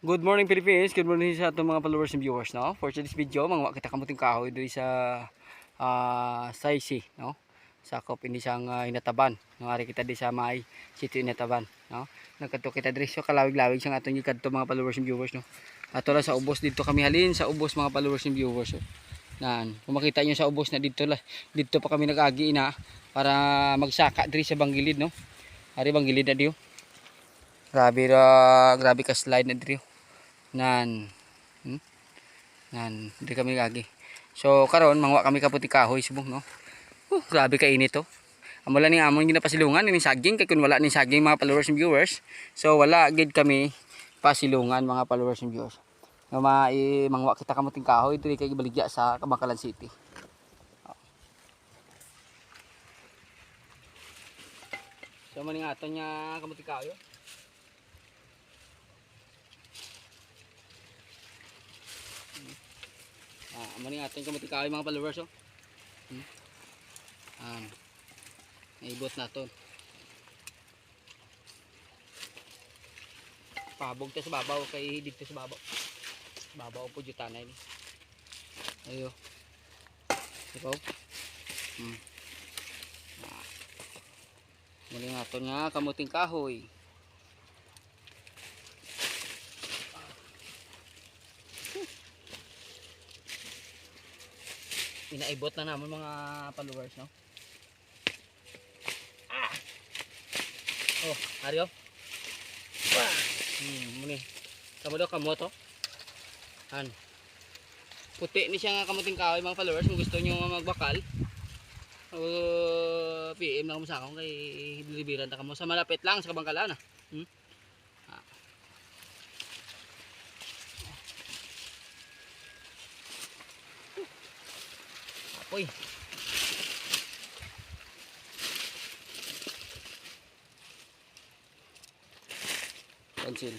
Good morning Philippines, good morning sa atong mga followers and viewers, no? For today's video, mga kita kamuting kahoy diri sa Saisi, no? Sakop ini sang Hinataban. Ngari kita di sa May City Hinataban, no? Nagkadto kita diri so kalawig-lawig sang atong gikadto mga followers and viewers, no? Ato la sa ubos dito kami halin sa ubos mga followers and viewers. So. Nan, kung makita niyo sa ubos na dito pa kami nag-agi ina para magsaka diri sa Bangilid, no? Ari Bangilid na diyo. Grabe ka slide na diri. Nan di kami gagi. So karon mangwa kami kaputi kahoy subong, no. Grabe ka init to. Amula ning amon ginapasilungan ni saging kay kun wala ni saging mga followers and viewers. So wala gid kami pasilungan mga followers and viewers. No mangwa kita kamuting kahoy diri kay Baligya sa Kabangkalan City. So maning aton nya kamuting kahoy. Maning aton kamuting kahoy mga followers, oh. Naibot naton. Pabog ta sa babaw kay dito sa babaw. Babaw po jutanay ni. Ayo. Ikaw. Maning aton nga kamuting kahoy. Inaibot na naman mga followers, no? Oh, Aryo. Muni. Kamu daw kamo to. Puti ni siya nga kamuting kahoy mga followers kung gusto niyo magbakal. PM lang mo sa akong kay deliveran ta kamo sa malapit lang sa Kabangkalan, Apoy. Pencil.